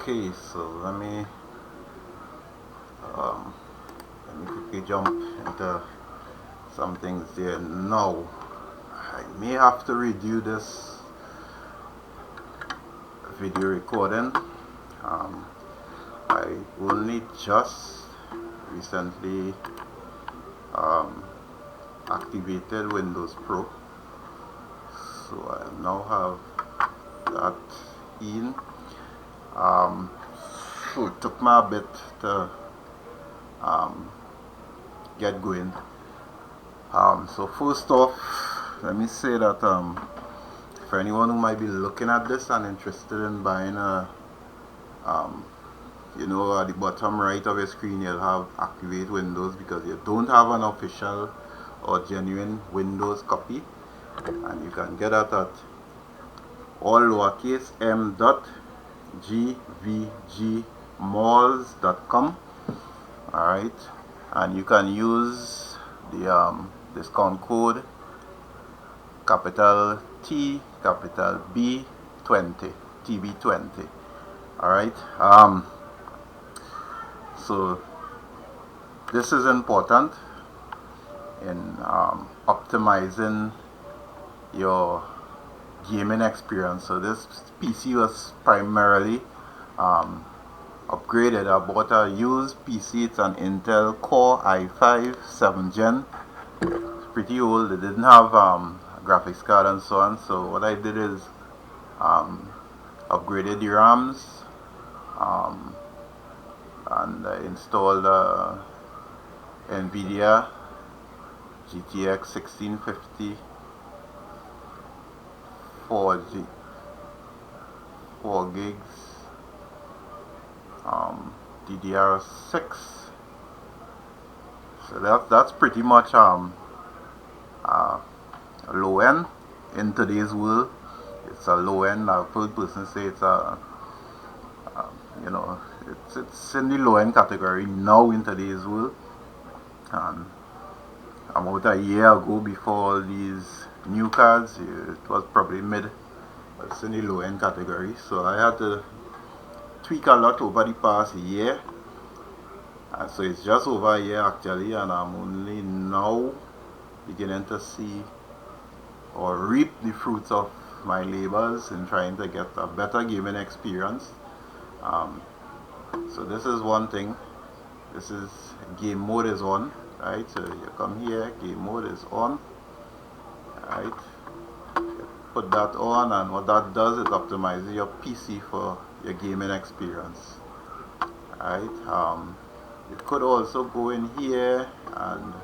Okay, so um, let me quickly jump into some things there. Now I may have to redo this video recording. I only just recently activated Windows Pro, so I now have that in. So it took me a bit to get going. So first off, let me say that for anyone who might be looking at this and interested in buying a you know, at the bottom right of your screen you'll have activate Windows, because you don't have an official or genuine Windows copy, and you can get that at all lowercase m.gvgmalls.com. alright, and you can use the discount code capital T capital B 20 TB20. alright, so this is important in optimizing your gaming experience. So this PC was primarily upgraded. I bought a used PC. It's an Intel Core i5 7th gen. It's pretty old. It didn't have graphics card and so on. So what I did is upgraded the RAMs and I installed NVIDIA GTX 1650 4 gigs DDR6. So that's pretty much low end in today's world. It's a low end. I've heard persons say it's a you know, it's in the low end category now in today's world. And about a year ago, before all these new cards, it was probably mid, but it's in the low end category. So I had to tweak a lot over the past year, and so it's just over a year actually, and I'm only now beginning to see or reap the fruits of my labors in trying to get a better gaming experience. So this is one thing. This is game mode is on, right? So you come here, game mode is on, right? You put that on, and what that does is optimizes your PC for your gaming experience, right? You could also go in here and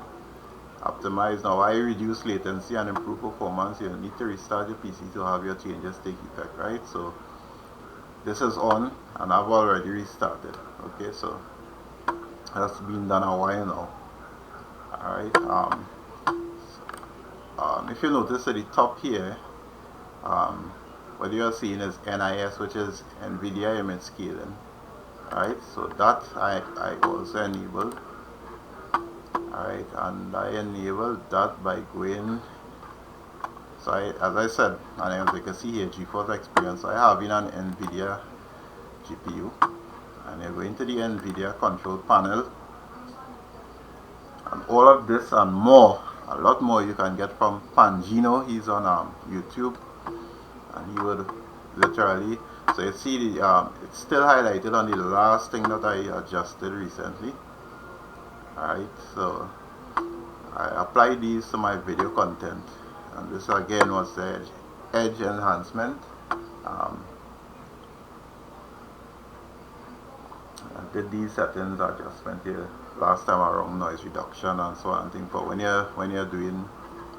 optimize. Now I reduce latency and improve performance. You need to restart your PC to have your changes take effect, right? So this is on and I've already restarted. Okay, so that's been done a while now. Alright, if you notice at the top here, what you are seeing is NIS, which is NVIDIA image scaling. Alright, so that I also enabled. Alright, and I enabled that by going, so as I said, and as you can see here, GeForce experience, I have in an NVIDIA GPU, and you're going to the NVIDIA control panel, and all of this and more, a lot more, you can get from Pangino. He's on YouTube, and he would literally, so you see the it's still highlighted on the last thing that I adjusted recently. Alright, so I applied these to my video content, and this again was the edge enhancement. I did these settings adjustment here last time around, noise reduction and so on and things. But when you're doing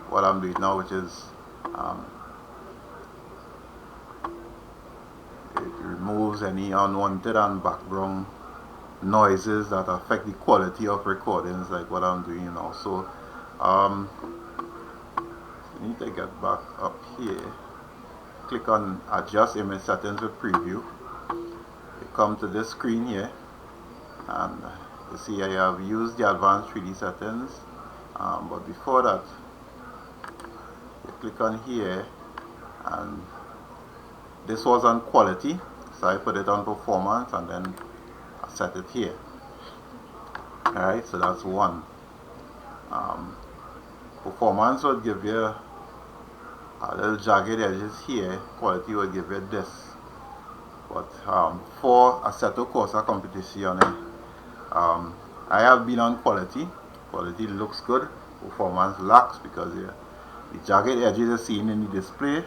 what I'm doing now, which is it removes any unwanted and background noises that affect the quality of recordings, like what I'm doing now. So you need to get back up here, click on adjust image settings with preview. You come to this screen here, and you see I have used the advanced 3D settings, but before that you click on here, and this was on quality. So I put it on performance and then I set it here. Alright, so that's one. Performance would give you a little jagged edges here, quality would give you this. But for a Assetto Corsa competition, I have been on quality. Quality looks good, performance lacks because the jagged edges are seen in the display.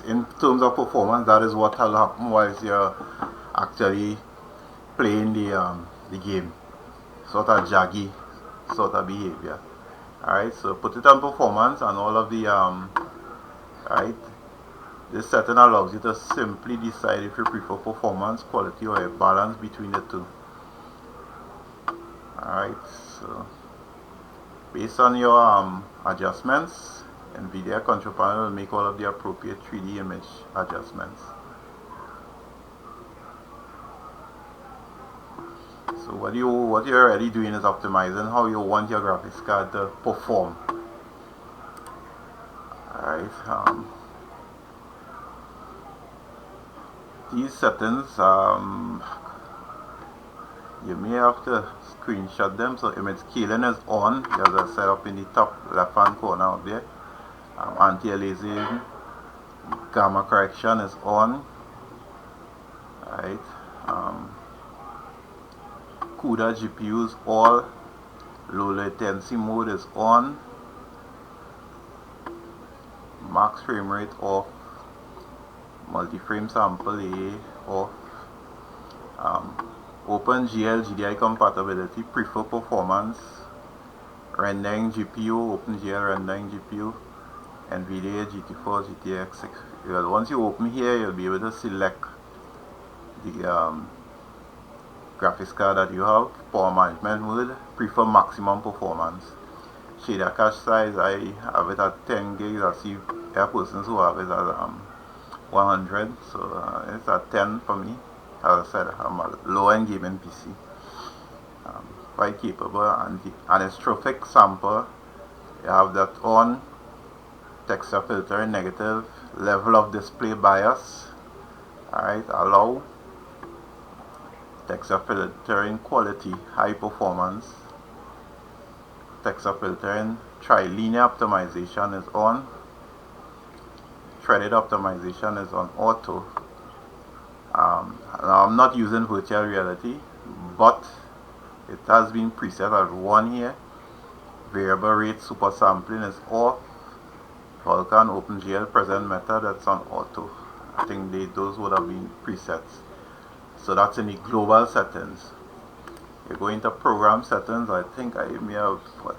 In terms of performance, that is what will happen whilst you're actually playing the game. Sort of jaggy sort of behavior. Alright, so put it on performance and all of the right. This setting allows you to simply decide if you prefer performance, quality, or a balance between the two. Alright, so based on your adjustments, NVIDIA control panel will make all of the appropriate 3D image adjustments. So what you're already doing is optimizing how you want your graphics card to perform. Alright, these settings, you may have to screenshot them. So image scaling is on, as I set up in the top left hand corner up there. Anti-aliasing, gamma correction is on. Right. CUDA GPUs all, low latency mode is on, max frame rate off, multi-frame sample A off, OpenGL GDI compatibility, prefer performance, rendering GPU, OpenGL rendering GPU, NVIDIA GeForce GTX. Well, once you open here, you'll be able to select the graphics card that you have. Power management mode, prefer maximum performance. Shader cache size, I have it at 10 gigs. I see there are persons who have it at 100, so it's at 10 for me. As I said, I'm a low-end gaming PC. Quite capable, and the anisotropic sample, you have that on. Texture filter negative, level of display bias, alright, allow. Texture filtering quality, high performance. Texture filtering trilinear optimization is on. Threaded optimization is on auto. Now I'm not using virtual reality, but it has been preset at 1 here. Variable rate super sampling is off. Vulkan OpenGL present method, that's on auto. I think those would have been presets. So that's in the global settings. You go into program settings. I think I may have what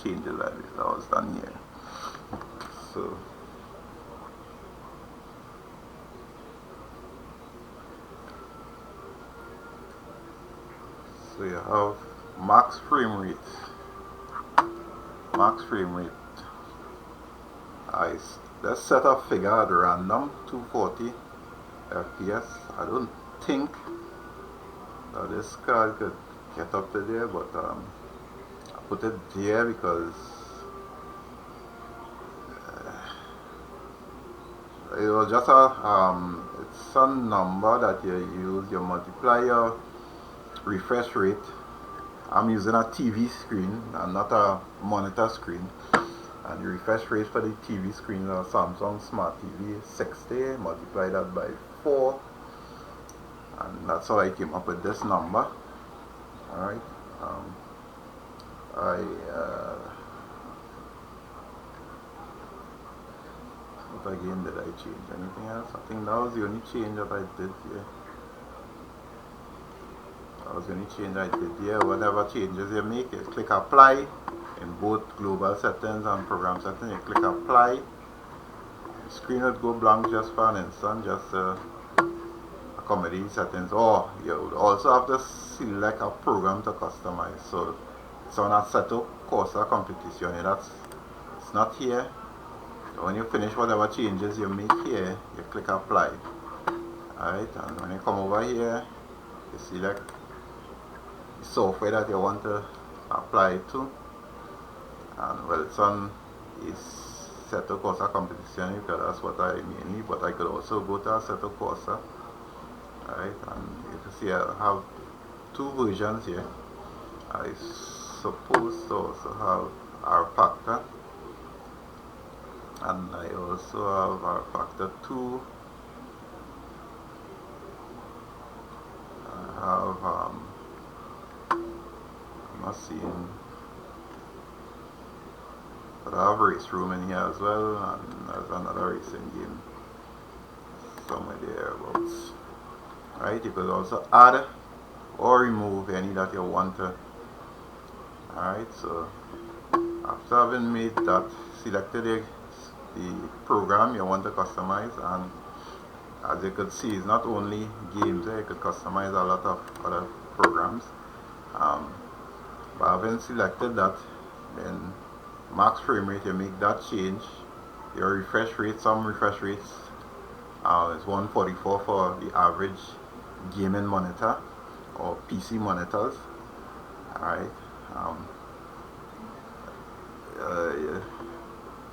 changes that was done here. So you have max frame rate. Let's set a figure at random, 240 FPS. I don't think that this card could get up to there, but I put it there because it was just it's a number that you use. You multiply your refresh rate. I'm using a TV screen and not a monitor screen. And the refresh rate for the TV screen on Samsung Smart TV is 60, multiply that by 4, and that's how I came up with this number. Alright, what again did I change? Anything else? I think that was the only change that I did here. Whatever changes you make, you click apply. In both global settings and program settings, you click apply. The screen would go blank just for an instant, just accommodate settings. Or you would also have to select a program to customize. So it's on Assetto Corsa competition. It's not here. So when you finish whatever changes you make here, you click apply. Alright, and when you come over here, you select the software that you want to apply it to. And well, it's on is Assetto Corsa competition because that's what I mainly, but I could also go to Assetto Corsa. Alright, and you can see I have two versions here. I suppose to also have R Factor, and I also have R Factor 2. I have I'm not seeing, but I have Race Room in here as well, and there's another racing game somewhere thereabouts. Alright, you could also add or remove any that you want to. Alright, so after having made that, selected the program you want to customize, and as you could see, it's not only games, you could customize a lot of other programs. But having selected that, then max frame rate, you make that change. Your refresh rate, some refresh rates is 144 for the average gaming monitor or PC monitors. Alright,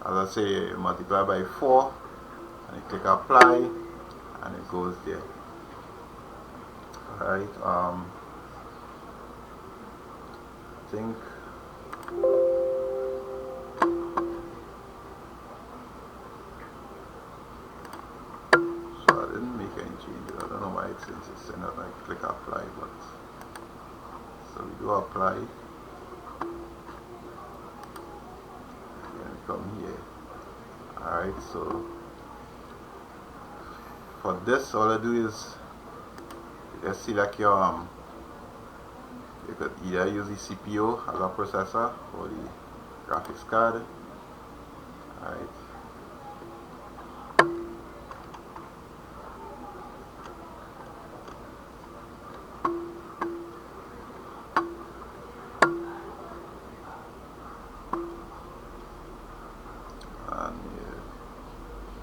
as I say, you multiply by 4 and you click apply and it goes there. Alright, I think so. I didn't make any changes. I don't know why it's insisting that I click apply, but so we do apply. Come here. Alright, so for this, all I do is just select your you could either use the CPU as a processor or the graphics card. Alright,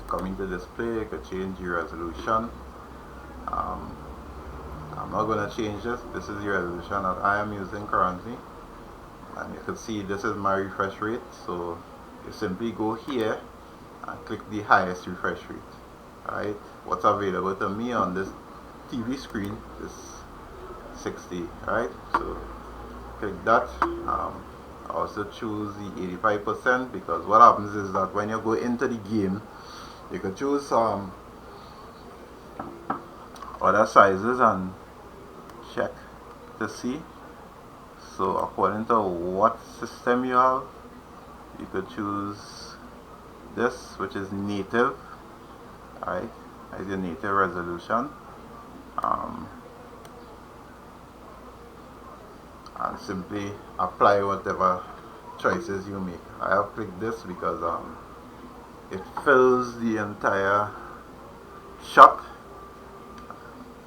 coming to display, you could change your resolution. I'm not going to change this. This is the resolution that I am using currently, and you can see this is my refresh rate. So you simply go here and click the highest refresh rate. Alright, what's available to me on this TV screen is 60. Alright, so click that. Also choose the 85%, because what happens is that when you go into the game, you can choose other sizes and check to see. So according to what system you have, you could choose this, which is native. Alright, as your native resolution, and simply apply whatever choices you make. I have clicked this because it fills the entire shot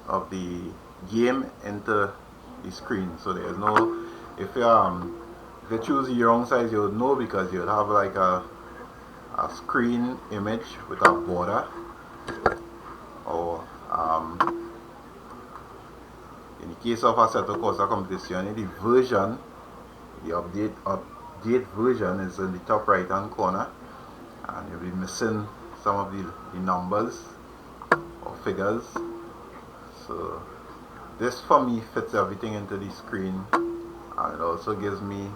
of the game into the screen. So there's no, if you choose the wrong size, you would know, because you would have like a screen image with a border, or in the case of Assetto Corsa competition, the version, the update version is in the top right hand corner, and you'll be missing some of the numbers or figures. So this for me fits everything into the screen, and it also gives me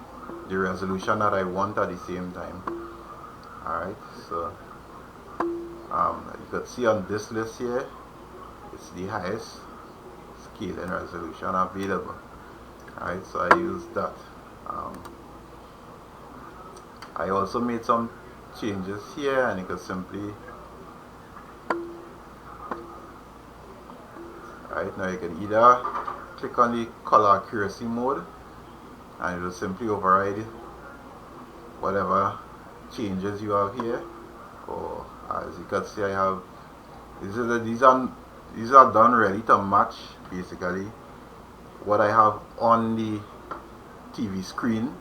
the resolution that I want at the same time. Alright, so you could see on this list here, it's the highest scaling resolution available. Alright, so I use that. I also made some changes here, and you can simply, right now you can either click on the color accuracy mode and it will simply override whatever changes you have here, or as you can see, I have these are done ready to match basically what I have on the TV screen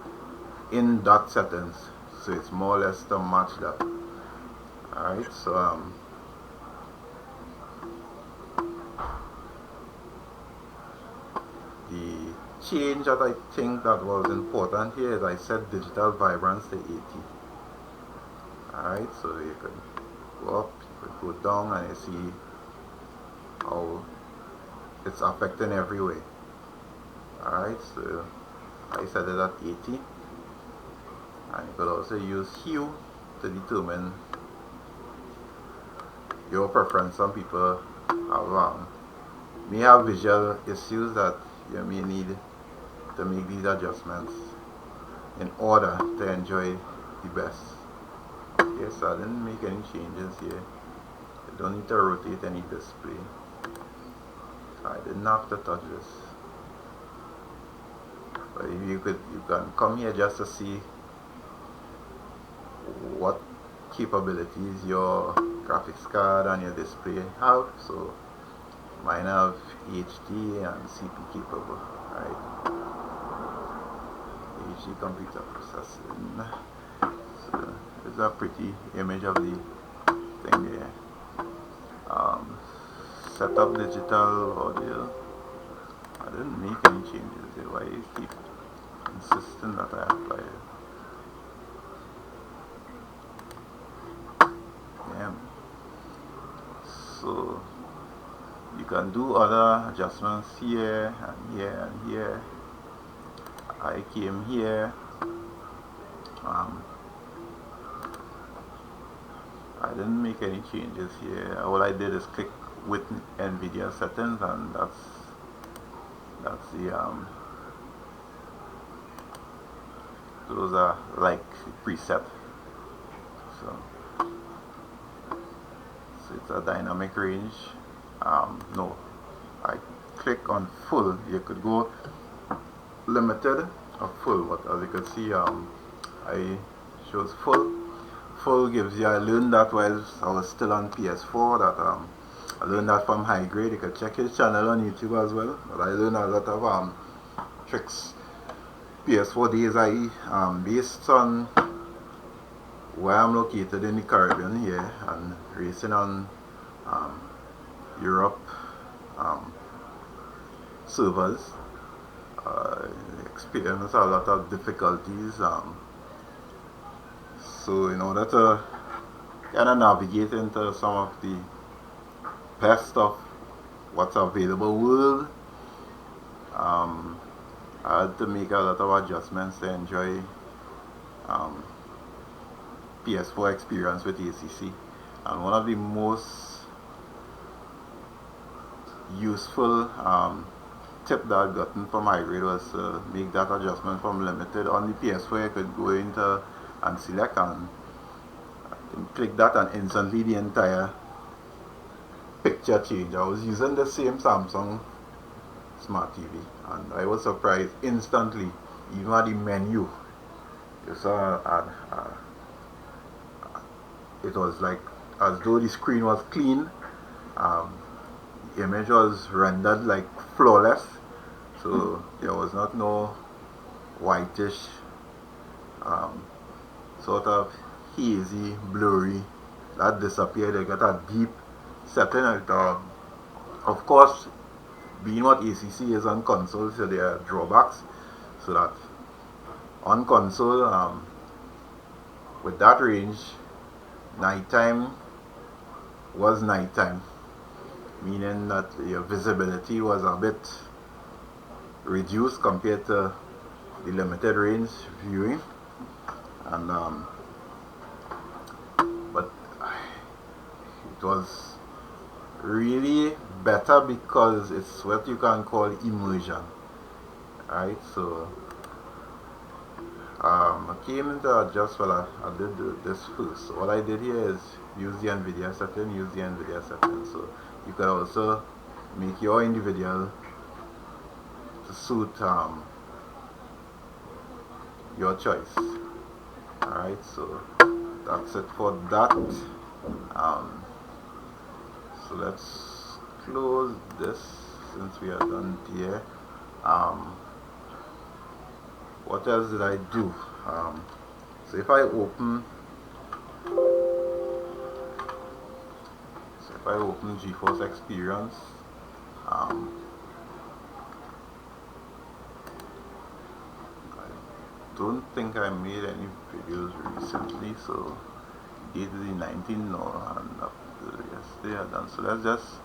in that settings. So it's more or less to match that. Alright, so the change that I think that was important here is I set digital vibrance to 80. Alright, so you could go up, you could go down, and you see how it's affecting every way. Alright, so I set it at 80, and you could also use hue to determine your preference. Some people may have visual issues that you may need to make these adjustments in order to enjoy the best. Okay, so I didn't make any changes here. You don't need to rotate any display. So I didn't have to touch this. But if you can come here just to see what capabilities your graphics card and your display have. So mine have HD and CP capable, right? HD computer processing. So it's a pretty image of the thing there. Setup digital audio. I didn't make any changes here. Why you keep insisting that I apply it? Yeah. So you can do other adjustments here and here and here. I came here. I didn't make any changes here. All I did is click with NVIDIA settings, and that's the those are like preset. So it's a dynamic range. No, I click on full. You could go limited or full, but as you can see, I chose full. Full gives you, I learned that while I was still on PS4, that I learned that from High Grade. You can check his channel on YouTube as well. But I learned a lot of tricks. PS4 days, based on where I'm located in the Caribbean here and racing on Europe servers, experience a lot of difficulties. So in order to kind of navigate into some of the best of what's available world, I had to make a lot of adjustments to enjoy PS4 experience with ACC. And one of the most useful tip that I've gotten from High Grade was to make that adjustment from limited. On the PS4 you could go into and select and click that, and instantly the entire picture change. I was using the same Samsung Smart TV, and I was surprised instantly, even at the menu. You saw it was like as though the screen was clean. The image was rendered like flawless, so there was not no whitish sort of hazy, blurry. That disappeared. They got a deep setting. Of course, being what ACC is on console, so there are drawbacks. So that on console, with that range, nighttime was nighttime, meaning that your visibility was a bit reduced compared to the limited range viewing. And but it was really better because it's what you can call immersion, right? So I came into adjust. Well, I did this first. So what I did here is use the NVIDIA setting. So you can also make your individual to suit your choice. Alright, so that's it for that. So let's close this since we are done here. What else did I do? So if I open GeForce Experience, don't think I made any videos recently, so 8 to the 19, no, and yes, they are done. So let's just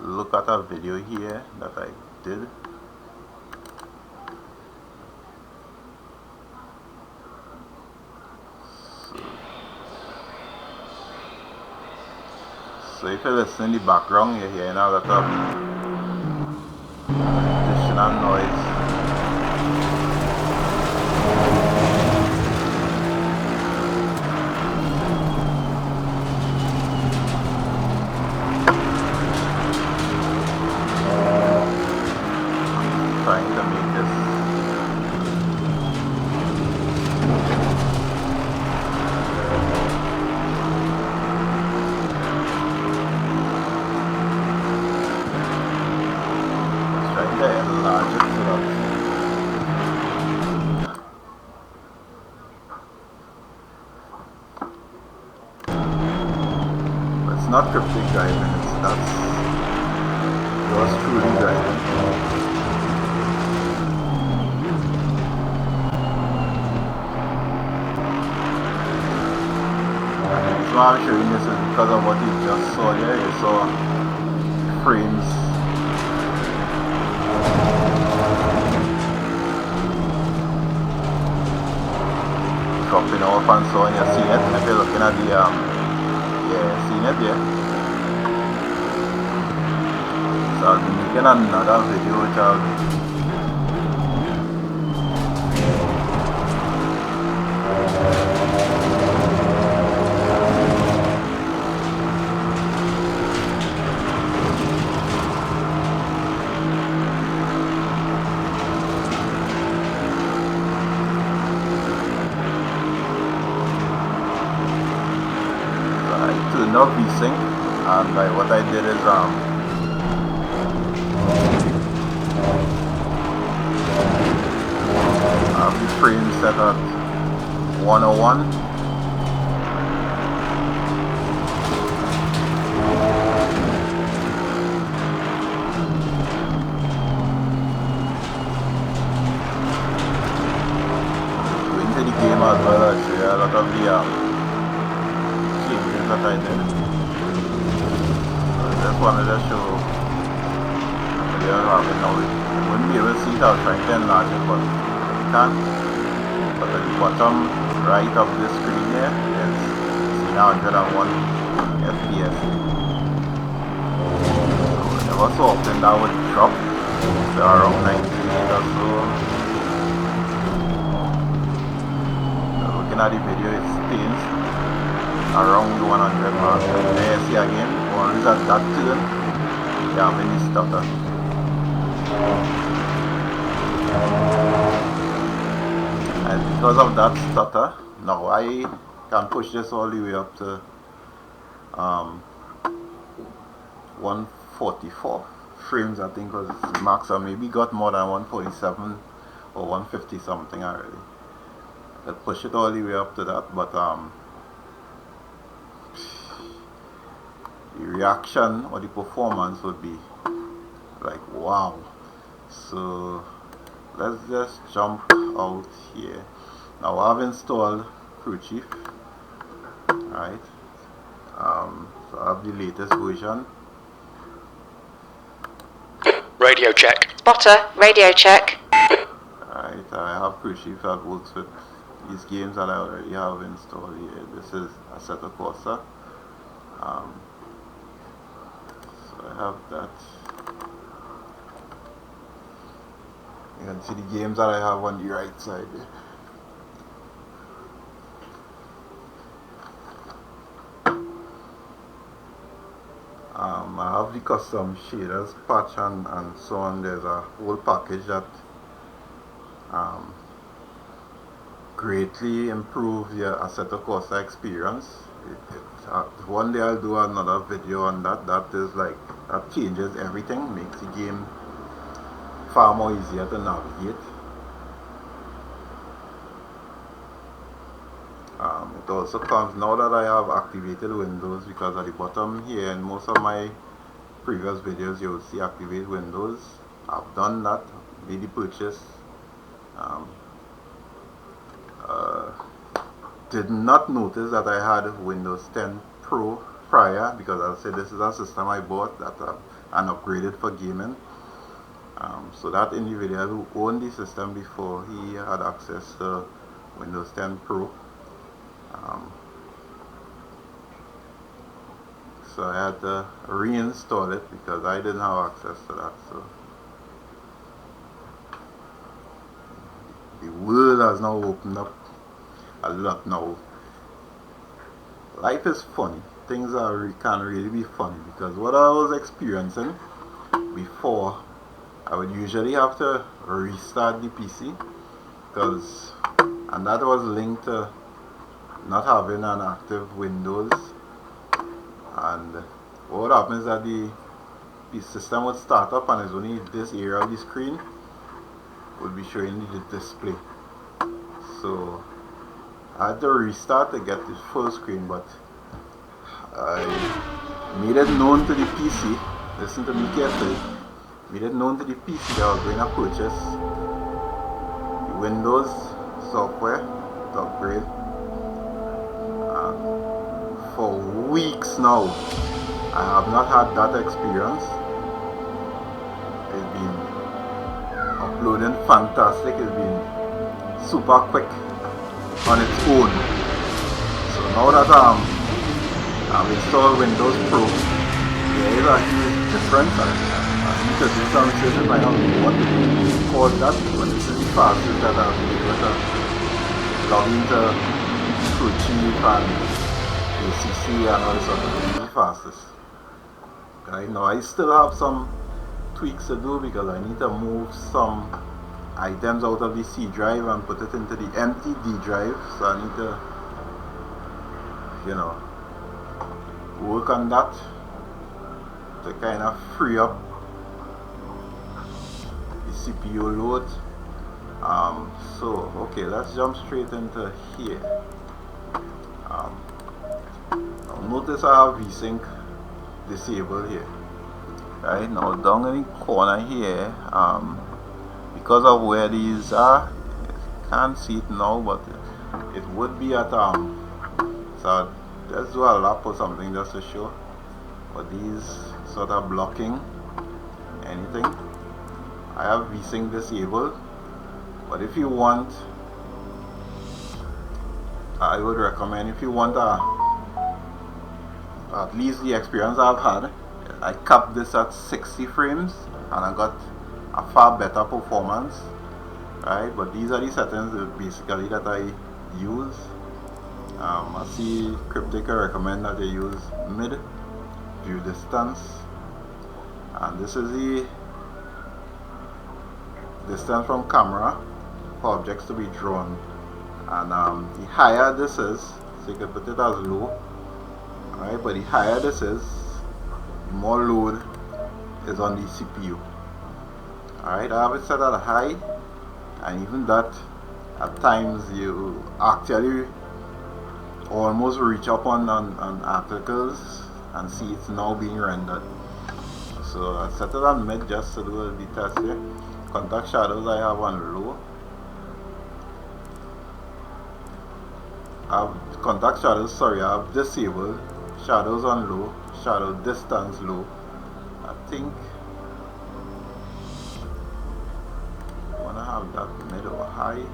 look at a video here that I did. So if you listen in the background, you're hearing a lot of additional noise. Trying to make this enlarge it so that it's not cryptic driving, that's just truly driving. So I'm showing this is because of what you just saw here. You saw frames dropping off and so on. You're seeing it if you're looking at the yeah, seeing it there. So I'll be making another video which I'll no VSync, and what I did is I have the frame set at 101. Going to the game as well, I'll show you a lot of the changes that I did. I just wanted to show what you have it now. You wouldn't be able to see it, I'll try to enlarge it, but you can't. But at the bottom right of this screen here is 101 FPS. So ever so often that would drop to around 98 or so. Looking at the video, it stays around the 100 mark. And there you see again, once at that turn, you have any stutter. And because of that stutter, now I can push this all the way up to 144 frames, I think was max, or maybe got more than 147 or 150 something already. I'll push it all the way up to that, but the reaction or the performance would be like wow. So let's just jump out here. Now I've installed Crew Chief, right? So I have the latest version. Radio check. Spotter, radio check. Right, I have Crew Chief that works with these games that I already have installed here. This is Assetto Corsa. So I have that. You can see the games that I have on the right side there. I have the custom shaders patch and so on. There's a whole package that greatly improves your Assetto Corsa experience. One day I'll do another video on that. That is like, that changes everything, makes the game far more easier to navigate. It also comes, now that I have activated Windows, because at the bottom here in most of my previous videos you will see activate Windows. I've done that, made the purchase. did not notice that I had Windows 10 Pro prior, because I said this is a system I bought that and upgraded for gaming. So that individual who owned the system before, he had access to Windows 10 Pro. So I had to reinstall it because I didn't have access to that. So the world has now opened up a lot now. Life is funny. Things can really be funny, because what I was experiencing before, I would usually have to restart the PC, and that was linked to not having an active Windows. And what happens is that the system would start up and it's only this area of the screen would be showing the display. So I had to restart to get the full screen, but I made it known to the PC, listen to me carefully, made it known to the PC that I was going to purchase the Windows software to upgrade. For weeks now, I have not had that experience. It's been uploading fantastic, it's been super quick on its own. So now that I've installed Windows Pro, there is a huge difference. I need to do some research to find out what to call that, but this is the fastest that I've been able to log into Achieve and ACC and all this other things. The fastest. Right now I still have some tweaks to do, because I need to move some items out of the C drive and put it into the empty D drive. So I need to, work on that to kind of free up the CPU load. So okay, let's jump straight into here. Notice I have VSync disabled here. Right now down in the corner here, because of where these are, you can't see it now, but it would be at so let's do a lap or something just to show. But these sort of blocking anything, I have VSync disabled. But if you want, I would recommend, if you want at least the experience I've had, I capped this at 60 frames and I got a far better performance, right? But these are the settings basically that I use. I see Cryptic recommend that they use mid view distance, and this is the distance from camera for objects to be drawn. And the higher this is, so you can put it as low, right? But the higher this is, the more load is on the CPU. Alright, I have it set at high, and even that, at times you actually almost reach up on articles and see it's now being rendered. So I set it on mid just to do the test here. Contact shadows I have on low. I have contact shadows, sorry, I have disabled. Shadows on low, shadow distance low. I think I want to have that mid or high.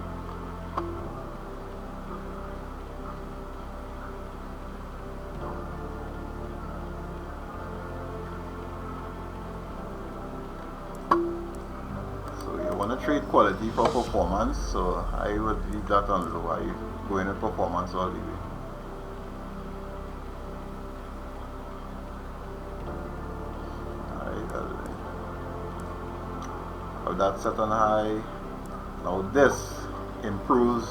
So you want to trade quality for performance, so I would leave that on low. I go in with performance all the way. That's set on high. Now this improves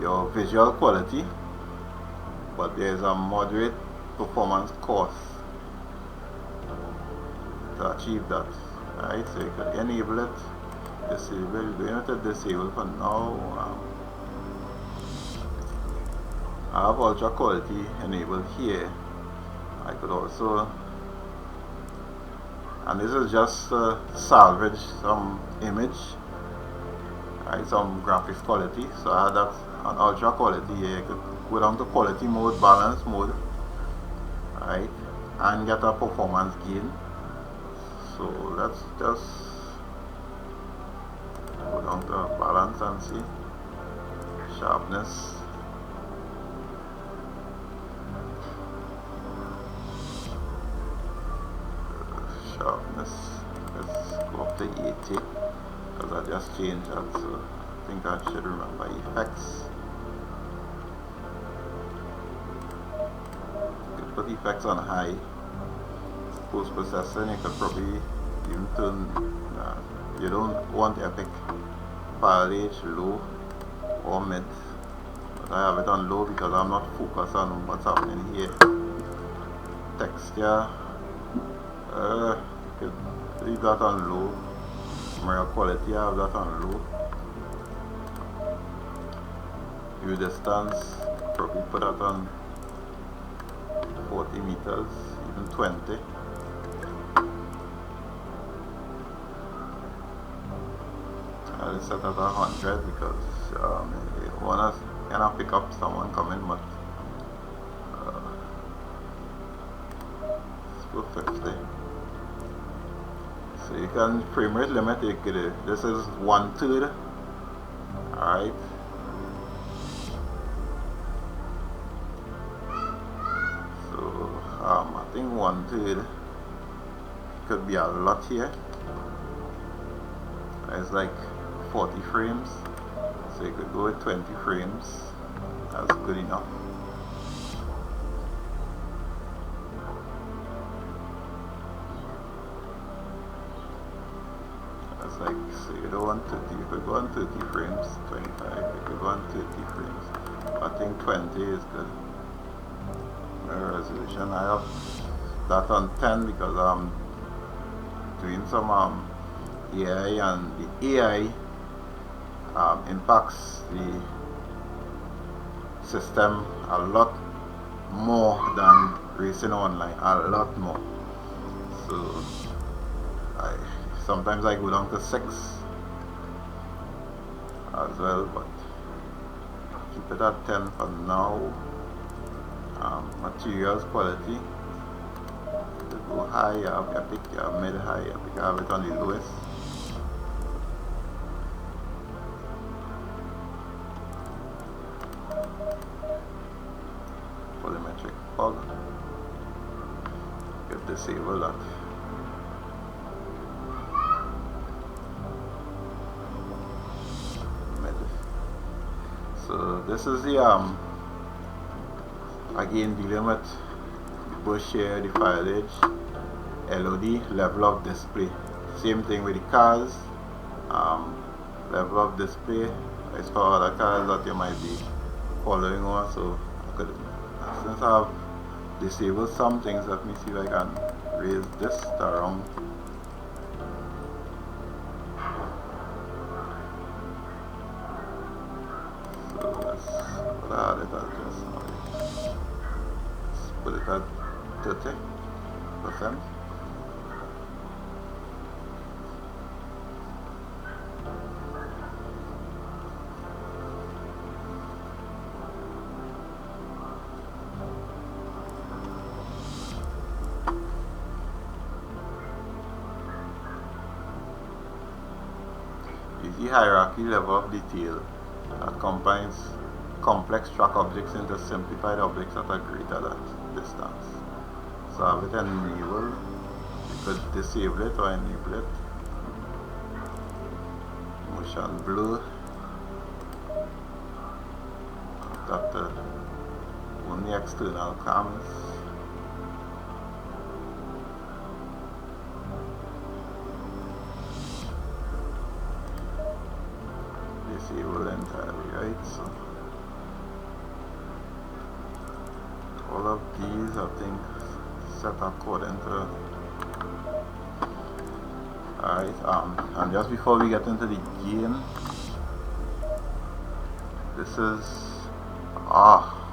your visual quality, but there's a moderate performance cost to achieve that. Right, so you can enable it, disable. We're going to disable for now. I have ultra quality enabled here. I could also, and this is just salvage some image, Right, some graphics quality. So I had that on ultra quality here. You could go down to quality mode, balance mode, right, and get a performance gain. So let's just go down to balance and see sharpness. Let's go up to 80 because I just changed that, so I think I should remember effects. You could put effects on high. Post processing, you could probably even turn, you don't want epic file age low or mid, but I have it on low because I'm not focused on what's happening here. Texture, you could leave that on low. Camera quality, I have that on low. View distance, probably put that on 40 meters, even 20. I'll set it at 100 because you wanna kind of pick up someone coming, but let's go 50. So you can frame rate limit. You could, this is 1/3. Alright. So I think 1/3 could be a lot here. It's like 40 frames. So you could go with 20 frames. That's good enough. Like, so you don't want 30, you could go on 30 frames, 25, you could go on 30 frames. I think 20 is good. Mirror resolution, I have that on 10 because I'm doing some AI, and the AI impacts the system a lot more than racing online, a lot more. So sometimes I go down to 6 as well, but keep it at 10 for now. Materials quality, to go high, you have epic, you have mid high, epic, I have it on the lowest. Volumetric fog, you could disable that. So this is the again dealing with the bus share, the file LOD, level of display. Same thing with the cars, level of display is for other cars that you might be following on. So I could, since I've disabled some things, let me see if I can raise this to around. Put it at 30%. Is the hierarchy level of detail that combines complex track objects into simplified objects that are greater distance. So I have it enabled. You could disable it or enable it. Motion blur. That only external cams. Disable entirely, right? So all of these I think set according to. Alright, and just before we get into the game, this is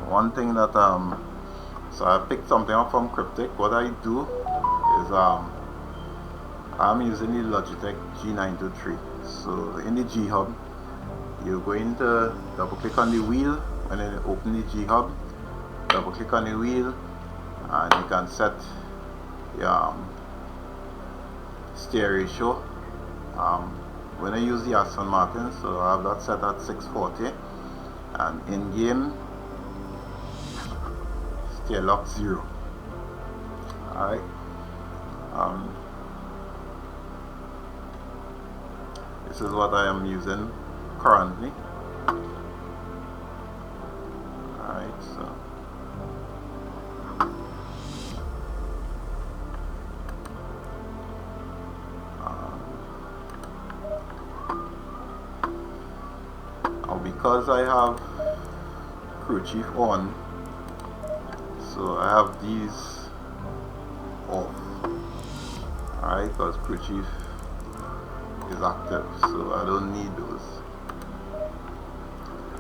one thing that so I picked something up from Cryptic. What I do is I'm using the Logitech G923. So in the G Hub you're going to double click on the wheel when you open the G hub. Double click on the wheel and you can set your steer ratio. When I use the Aston Martin, so I have that set at 640, and in game steer lock 0. Alright. This is what I am using currently. Alright, so now because I have crew chief on, so I have these off. Alright, because crew chief is active, so I don't need those.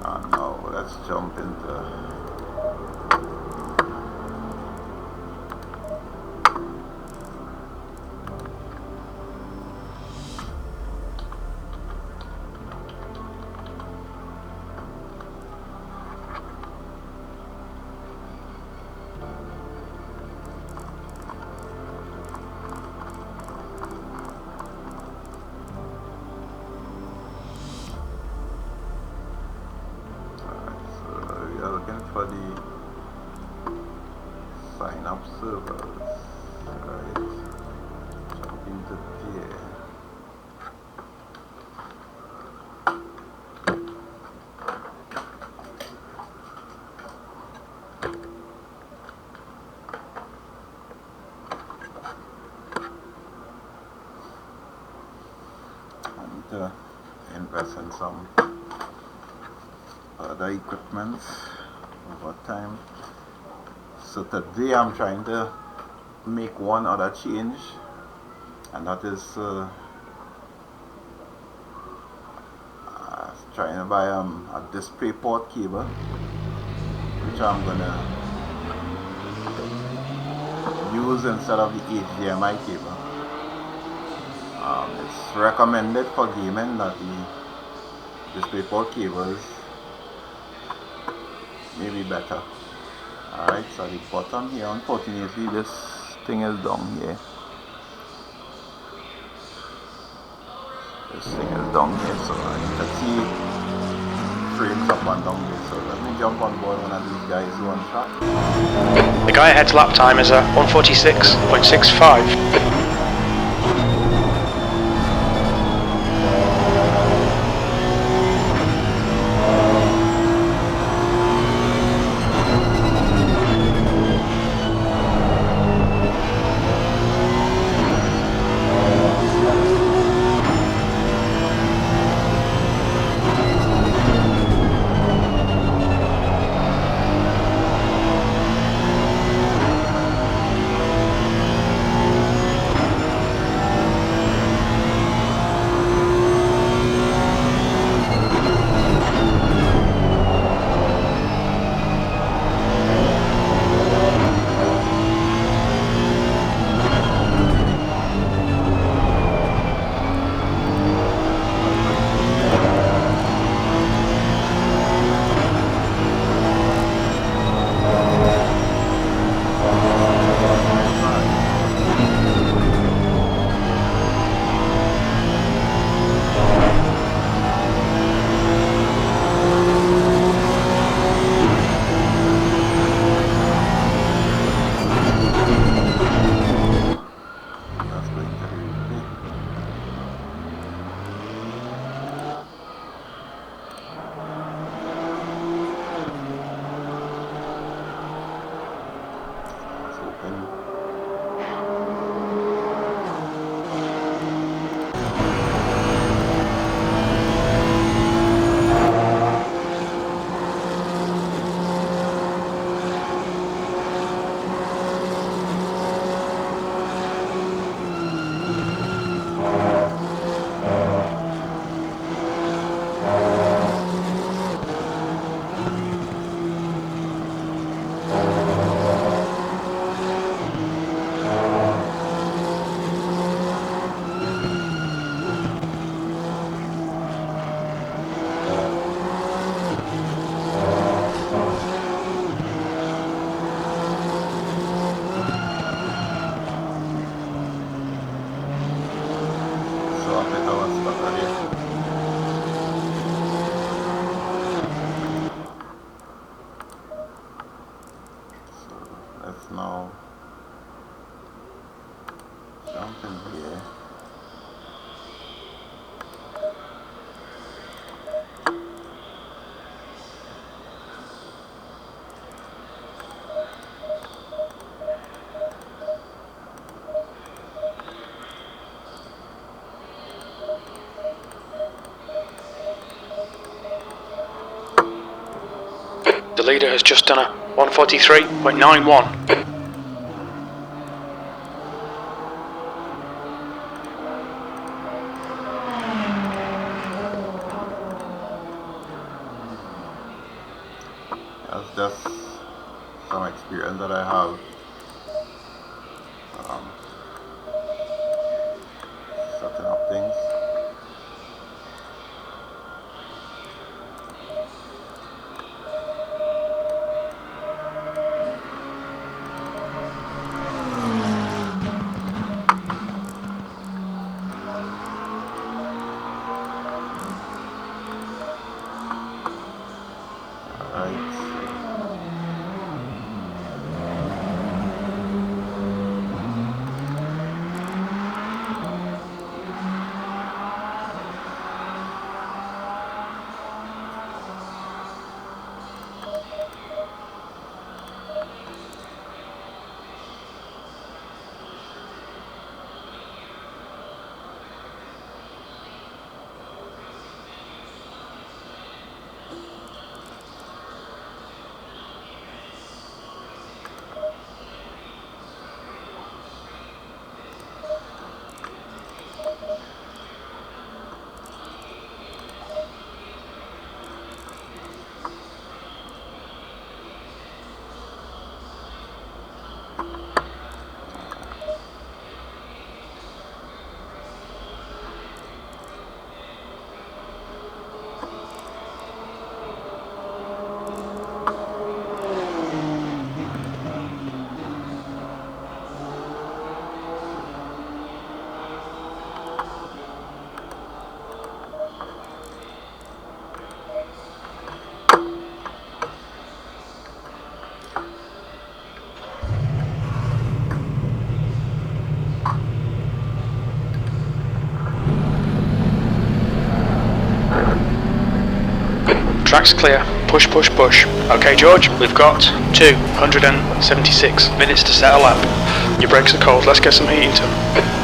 And now let's jump into for the sign up servers. Right, jump into there. I need to invest in some other equipment over time. So today I'm trying to make one other change, and that is trying to buy a display port cable, which I'm gonna use instead of the HDMI cable. It's recommended for gaming that the display port cables may be better. Alright, so the bottom here, unfortunately this thing is down here. This thing is down here, so you can see frames up and down here. So let me jump on board one of these guys who on track. The guy ahead's lap time is a 146.65. let's now jump in here. The leader has just done a 143.91. That's just some experience that I have setting up things. Track's clear. Push, push, push. Okay, George, we've got 276 minutes to set a lap. Your brakes are cold, let's get some heat into them.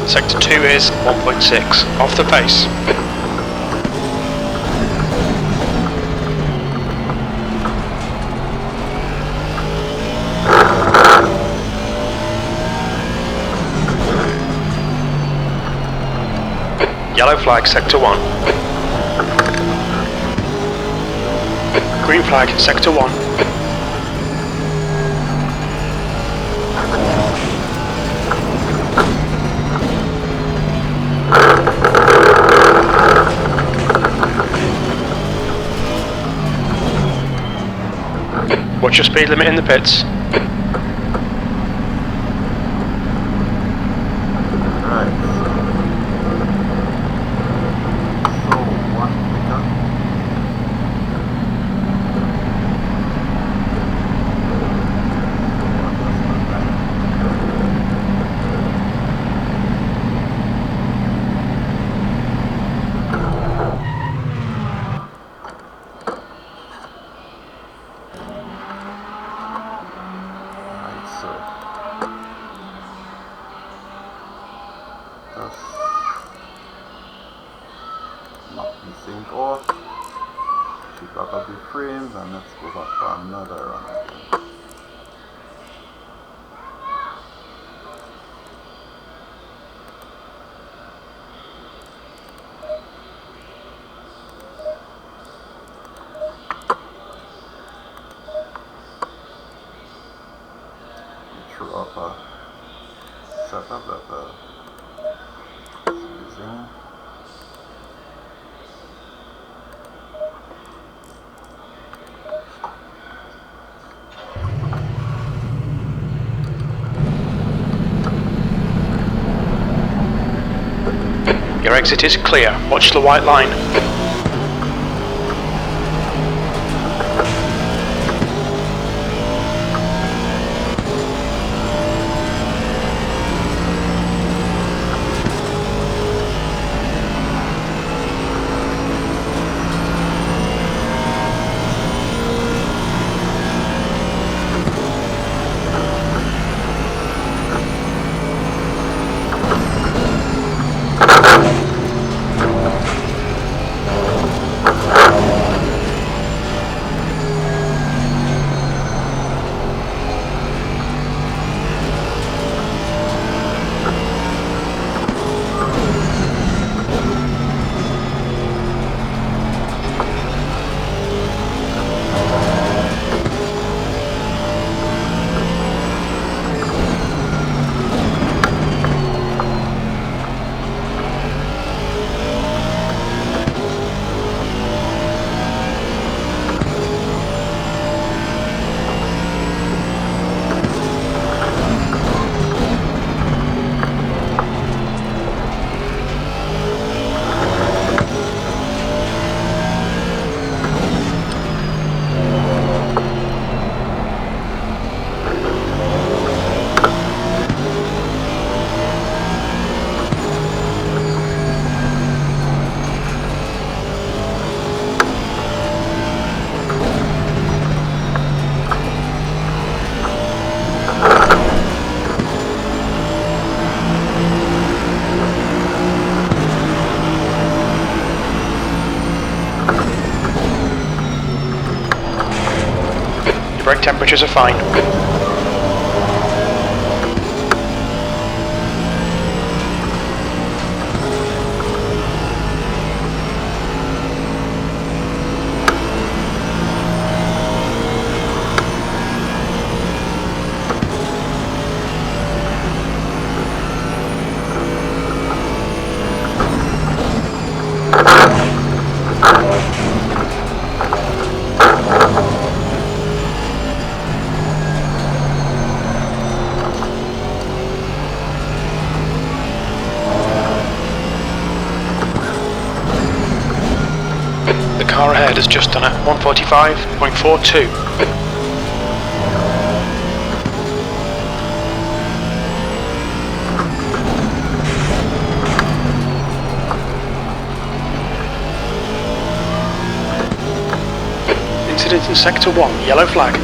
Sector 2 is 1.6, off the pace. Yellow flag, Sector 1. Green flag, Sector 1. What's your speed limit in the pits? Just knock the sync off, keep back up the frames, and let's go back for another run. Through up a setup that using. Your exit is clear. Watch the white line. Brake temperatures are fine. The car ahead has just done a 145.42. Incident in Sector 1, yellow flag.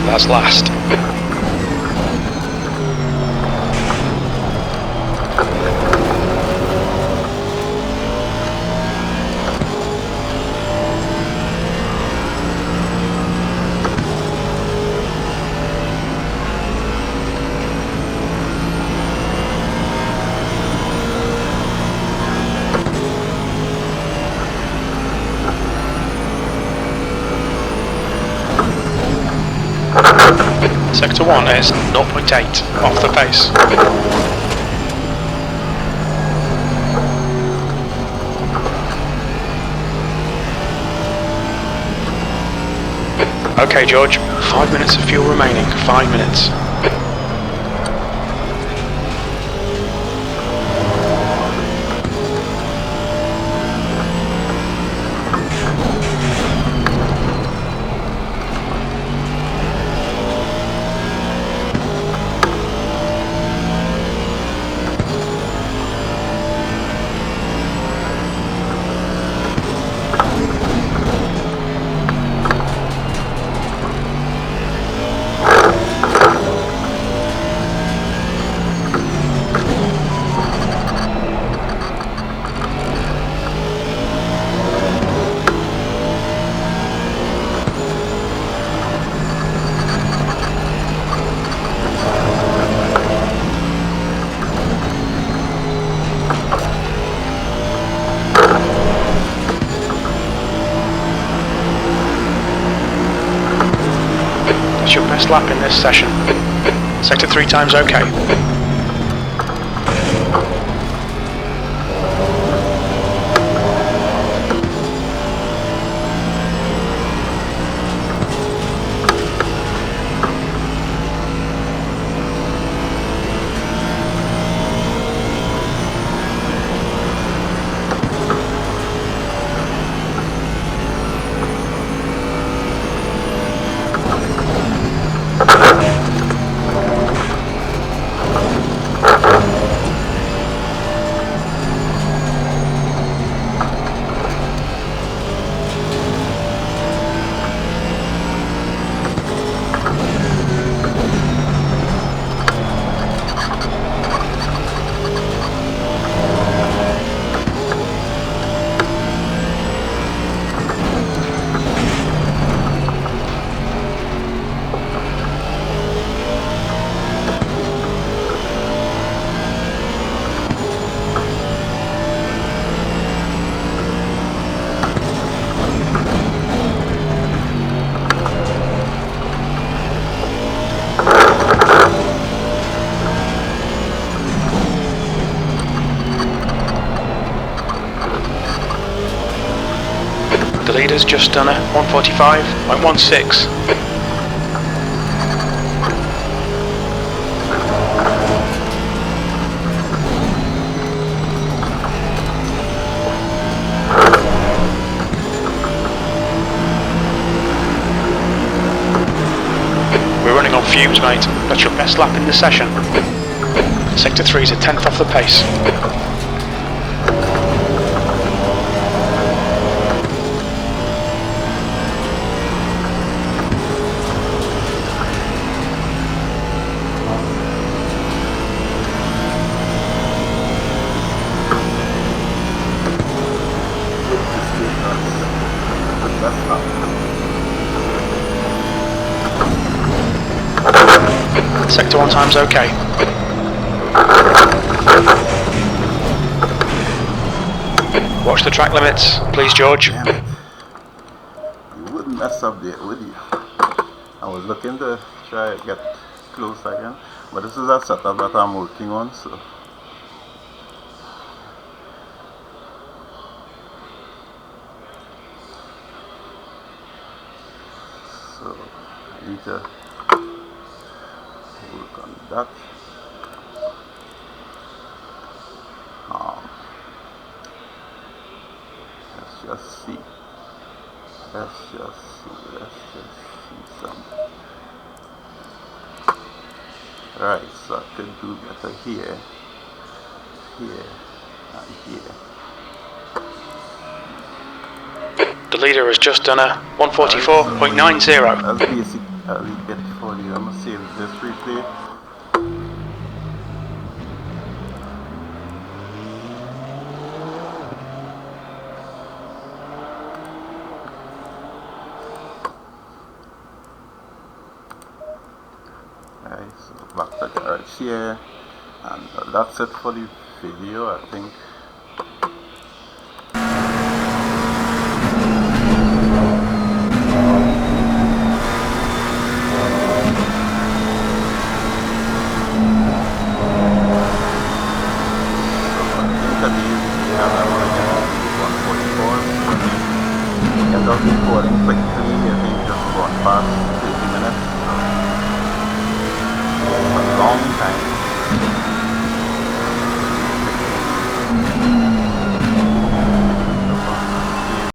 That's last. Sector 1 is 0.8 off the pace. Okay, George. 5 minutes of fuel remaining. 5 minutes. That's your best lap in this session. Sector 3 times okay. The leader's just done a 145.16. We're running on fumes, mate. That's your best lap in the session. Sector 3's a tenth off the pace. Sector 1 times okay. Watch the track limits, please, George. Damn it. You wouldn't mess up there, would you? I was looking to try to get close again, but this is a setup that I'm working on, so I need to work on that. Let's just see. Let's just see some. Right, so I could do better here, and here. The leader has just done a 144.90. That's basic a little bit for you. I'm gonna save this replay. Right, so back to the garage here, and that's it for the video, I think. Recording quickly, I think just gone past 30 minutes. A long time.